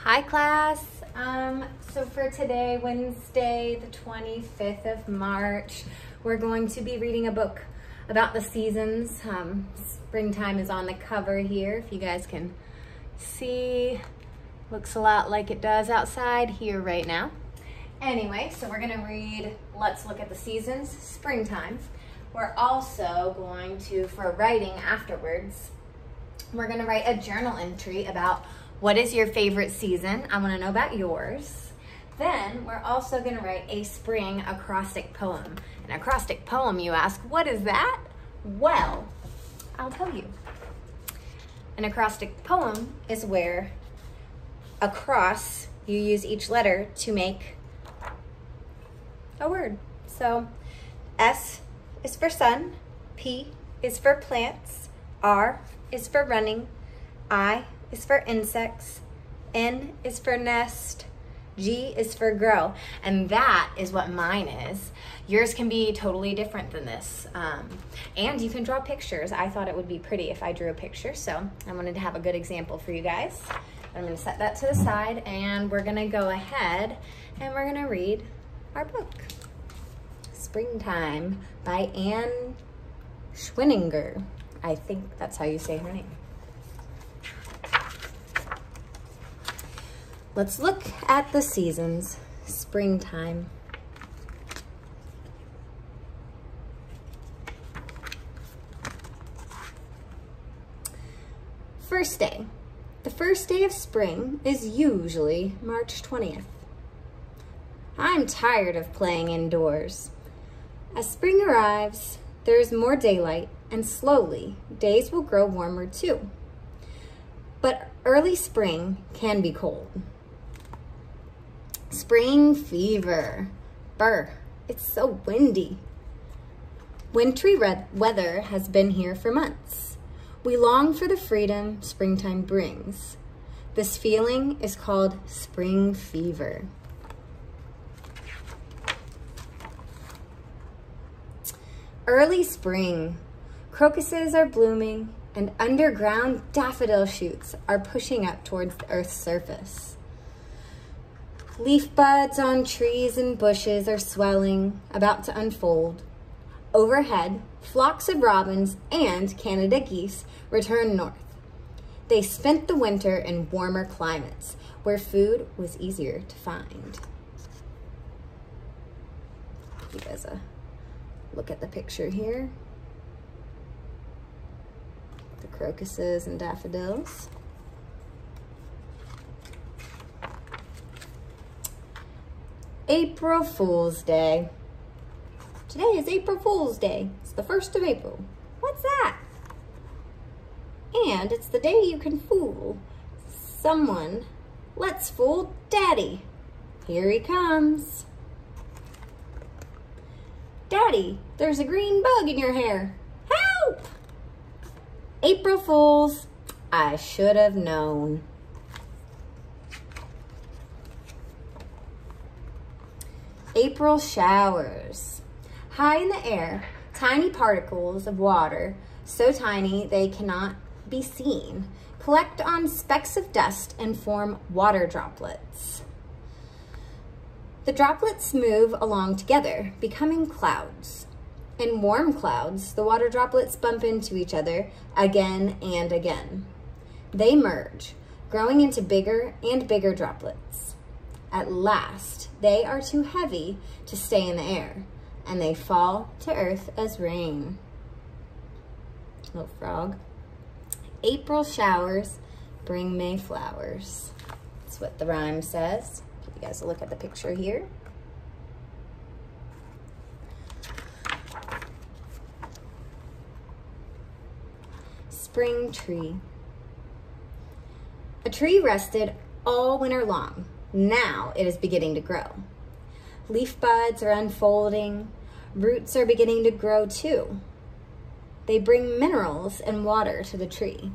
Hi class. So for today, Wednesday, the 25th of March, we're going to be reading a book about the seasons. Springtime is on the cover here, if you guys can see. Looks a lot like it does outside here right now. Anyway, so we're gonna read Let's Look at the Seasons, Springtime. We're also going to, for writing afterwards, we're gonna write a journal entry about what is your favorite season. I wanna know about yours. Then we're also gonna write a spring acrostic poem. An acrostic poem, you ask, what is that? Well, I'll tell you. An acrostic poem is where across, you use each letter to make a word. So S is for sun, P is for plants, R is for running, I is for insects, N is for nest, G is for grow. And that is what mine is. Yours can be totally different than this. And you can draw pictures. I thought it would be pretty if I drew a picture, so I wanted to have a good example for you guys. I'm gonna set that to the side and we're gonna go ahead and we're gonna read our book. Springtime by Anne Schweninger. I think that's how you say her name. Let's look at the seasons. Springtime. First day. The first day of spring is usually March 20th. I'm tired of playing indoors. As spring arrives, there is more daylight, and slowly, days will grow warmer too. But early spring can be cold. Spring fever. Brr, it's so windy. Wintry weather has been here for months. We long for the freedom springtime brings. This feeling is called spring fever. Early spring. Crocuses are blooming and underground daffodil shoots are pushing up towards the earth's surface. Leaf buds on trees and bushes are swelling, about to unfold. Overhead, flocks of robins and Canada geese return north. They spent the winter in warmer climates where food was easier to find. Give you guys a look at the picture here. The crocuses and daffodils. April Fool's Day. Today is April Fool's Day. It's the 1st of April. What's that? And it's the day you can fool someone. Let's fool Daddy. Here he comes. Daddy, there's a green bug in your hair. Help! April Fools, I should have known. April showers. High in the air, tiny particles of water, so tiny they cannot be seen, collect on specks of dust and form water droplets. The droplets move along together, becoming clouds. In warm clouds, the water droplets bump into each other again and again. They merge, growing into bigger and bigger droplets. At last, they are too heavy to stay in the air, and they fall to earth as rain. Little frog. April showers bring May flowers. That's what the rhyme says. Give you guys a look at the picture here. Spring tree. A tree rested all winter long. Now it is beginning to grow. Leaf buds are unfolding. Roots are beginning to grow too. They bring minerals and water to the tree.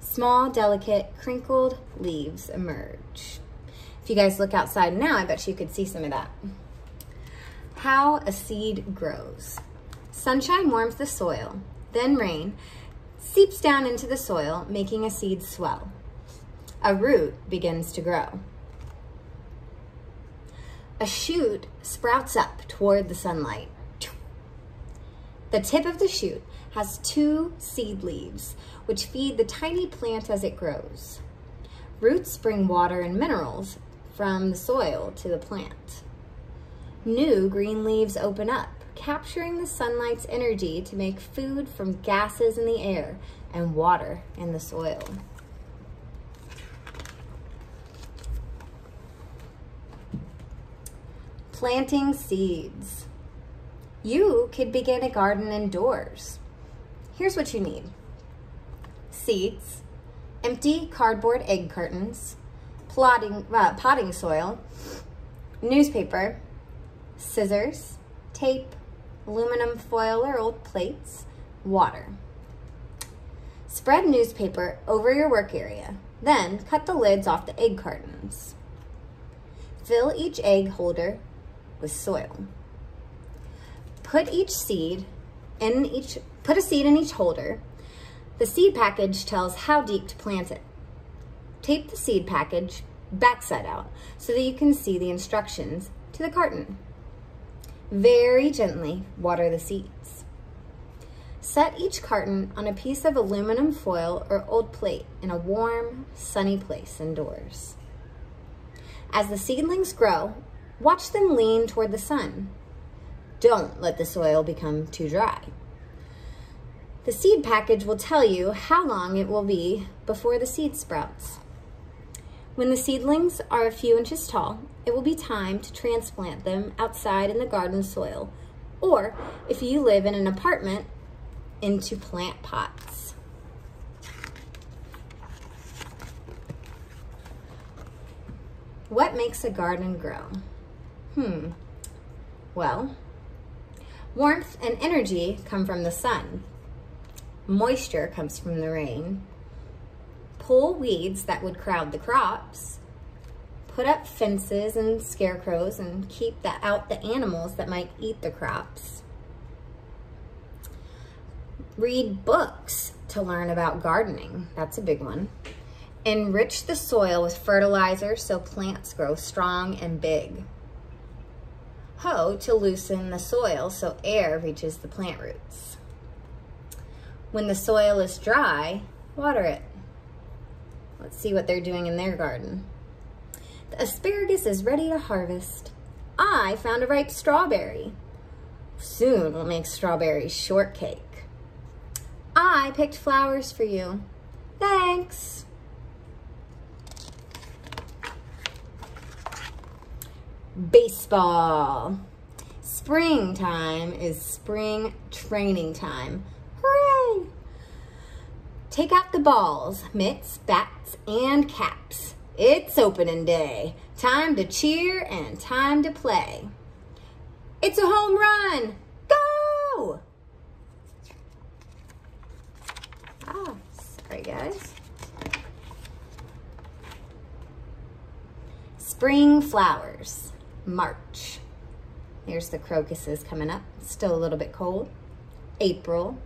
Small, delicate, crinkled leaves emerge. If you guys look outside now, I bet you could see some of that. How a seed grows. Sunshine warms the soil, then rain seeps down into the soil, making a seed swell. a root begins to grow. A shoot sprouts up toward the sunlight. The tip of the shoot has 2 seed leaves, which feed the tiny plant as it grows. Roots bring water and minerals from the soil to the plant. New green leaves open up, capturing the sunlight's energy to make food from gases in the air and water in the soil. Planting seeds. You could begin a garden indoors. Here's what you need: seeds, empty cardboard egg cartons, potting soil, newspaper, scissors, tape, aluminum foil or old plates, water. Spread newspaper over your work area, then cut the lids off the egg cartons. Fill each egg holder with soil. Put a seed in each holder. The seed package tells how deep to plant it. Tape the seed package backside out so that you can see the instructions to the carton. Very gently water the seeds. Set each carton on a piece of aluminum foil or old plate in a warm, sunny place indoors. As the seedlings grow, watch them lean toward the sun. Don't let the soil become too dry. The seed package will tell you how long it will be before the seed sprouts. When the seedlings are a few inches tall, it will be time to transplant them outside in the garden soil, or if you live in an apartment, into plant pots. What makes a garden grow? Well, warmth and energy come from the sun. Moisture comes from the rain. Pull weeds that would crowd the crops. Put up fences and scarecrows and keep out the animals that might eat the crops. Read books to learn about gardening. That's a big one. Enrich the soil with fertilizer so plants grow strong and big. Hoe to loosen the soil so air reaches the plant roots. When the soil is dry, water it. Let's see what they're doing in their garden. The asparagus is ready to harvest. I found a ripe strawberry. Soon we'll make strawberry shortcake. I picked flowers for you. Thanks. Baseball. Springtime is spring training time. Hooray! Take out the balls, mitts, bats, and caps. It's opening day. Time to cheer and time to play. It's a home run. Go! Sorry guys. Spring flowers. March. Here's the crocuses coming up. Still a little bit cold. April.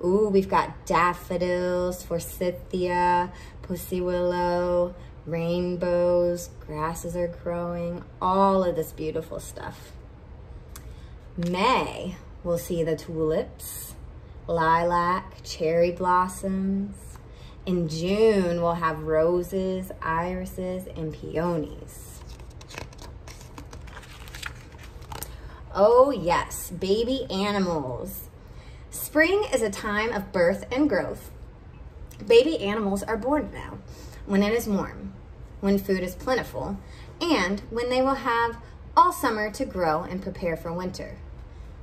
Ooh, we've got daffodils, forsythia, pussy willow, rainbows, grasses are growing, all of this beautiful stuff. May, we'll see the tulips, lilac, cherry blossoms. In June, we'll have roses, irises, and peonies. Oh yes, baby animals. Spring is a time of birth and growth. Baby animals are born now, when it is warm, when food is plentiful, and when they will have all summer to grow and prepare for winter.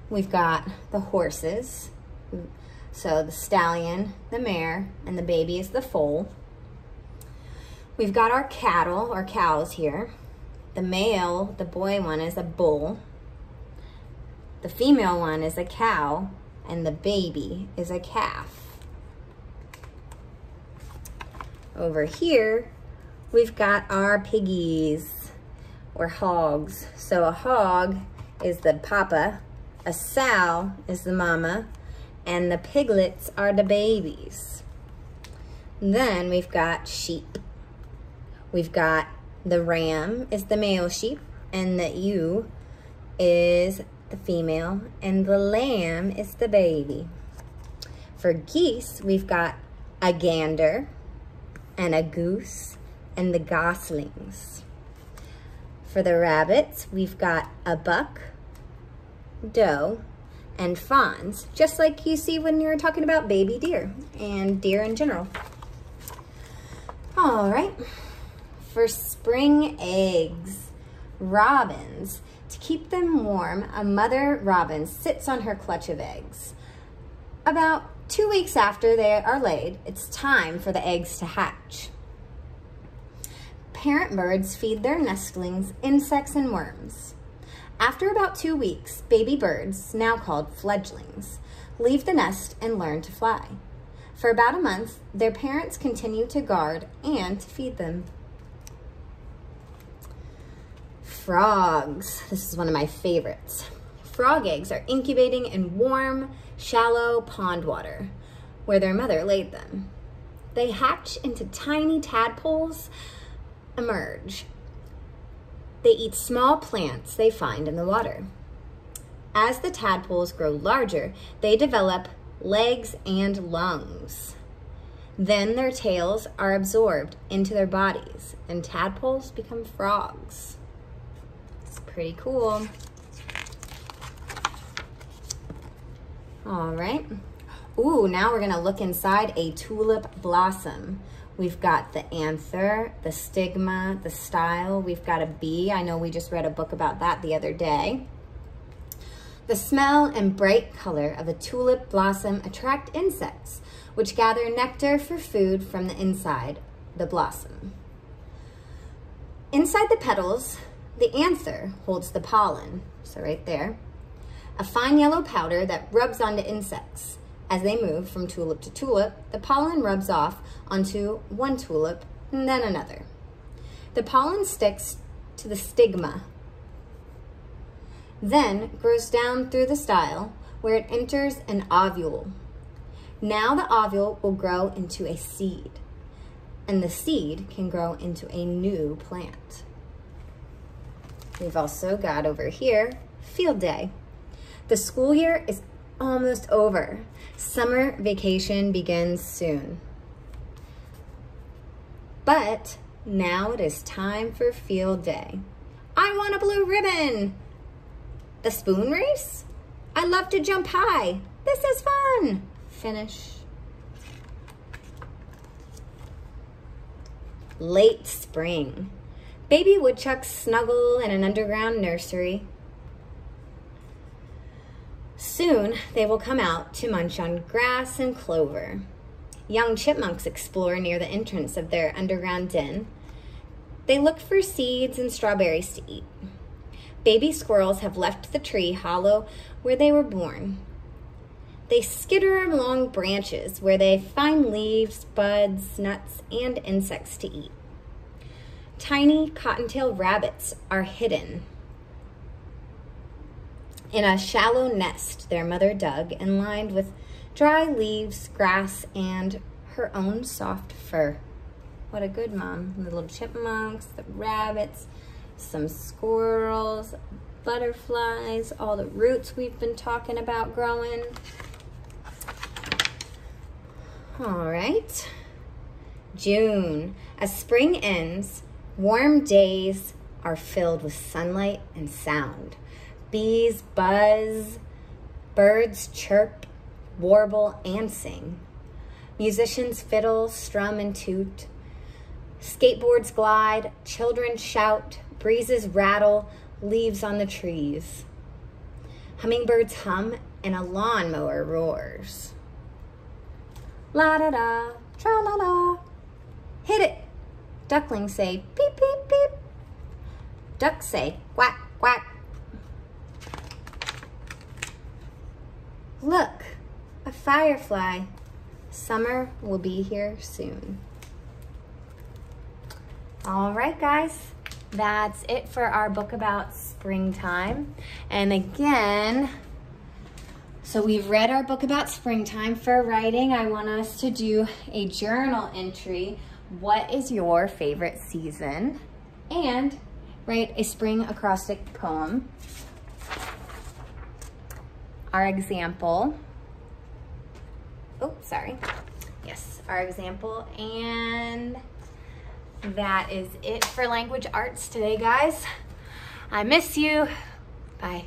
We've got the horses, so the stallion, the mare, and the baby is the foal. We've got our cattle, or cows here. The male, the boy one, is a bull. The female one is a cow, and the baby is a calf. Over here, we've got our piggies, or hogs. So a hog is the papa, a sow is the mama, and the piglets are the babies. Then we've got sheep. we've got the ram is the male sheep, and the ewe is the female, and the lamb is the baby. For geese, we've got a gander and a goose and the goslings. For the rabbits, we've got a buck, doe, and fawns, just like you see when you're talking about baby deer and deer in general. All right, for spring eggs, robins, to keep them warm, a mother robin sits on her clutch of eggs. About 2 weeks after they are laid, it's time for the eggs to hatch. Parent birds feed their nestlings insects and worms. After about 2 weeks, baby birds, now called fledglings, leave the nest and learn to fly. For about a month, their parents continue to guard and to feed them. Frogs. This is one of my favorites. Frog eggs are incubating in warm, shallow pond water, where their mother laid them. They hatch into tiny tadpoles, emerge. They eat small plants they find in the water. As the tadpoles grow larger, they develop legs and lungs. Then their tails are absorbed into their bodies, and tadpoles become frogs. It's pretty cool. All right. Ooh, now we're gonna look inside a tulip blossom. We've got the anther, the stigma, the style. We've got a bee. I know we just read a book about that the other day. The smell and bright color of a tulip blossom attract insects, which gather nectar for food from the inside the blossom. Inside the petals, the anther holds the pollen, so right there, a fine yellow powder that rubs onto insects. As they move from tulip to tulip, the pollen rubs off onto one tulip and then another. The pollen sticks to the stigma, then grows down through the style where it enters an ovule. Now the ovule will grow into a seed, and the seed can grow into a new plant. We've also got over here, field day. The school year is almost over. Summer vacation begins soon. But now it is time for field day. I want a blue ribbon. The spoon race? I love to jump high. This is fun. Finish. Late spring. Baby woodchucks snuggle in an underground nursery. Soon they will come out to munch on grass and clover. Young chipmunks explore near the entrance of their underground den. They look for seeds and strawberries to eat. Baby squirrels have left the tree hollow where they were born. They skitter along branches where they find leaves, buds, nuts, and insects to eat. Tiny cottontail rabbits are hidden in a shallow nest their mother dug and lined with dry leaves, grass, and her own soft fur. What a good mom. The little chipmunks, the rabbits, some squirrels, butterflies, all the roots we've been talking about growing. All right. June. As spring ends, warm days are filled with sunlight and sound. Bees buzz, birds chirp, warble, and sing. Musicians fiddle, strum, and toot. Skateboards glide, children shout, breezes rattle, leaves on the trees. Hummingbirds hum, and a lawnmower roars. La-da-da, tra-la-la. Hit it. Ducklings say beep, beep, beep. Ducks say quack, quack. Look, a firefly. Summer will be here soon. All right, guys, that's it for our book about springtime. And again, so we've read our book about springtime. For writing, I want us to do a journal entry what is your favorite season, and write a spring acrostic poem. Our example, our example, and that is it for language arts today, guys. I miss you. Bye.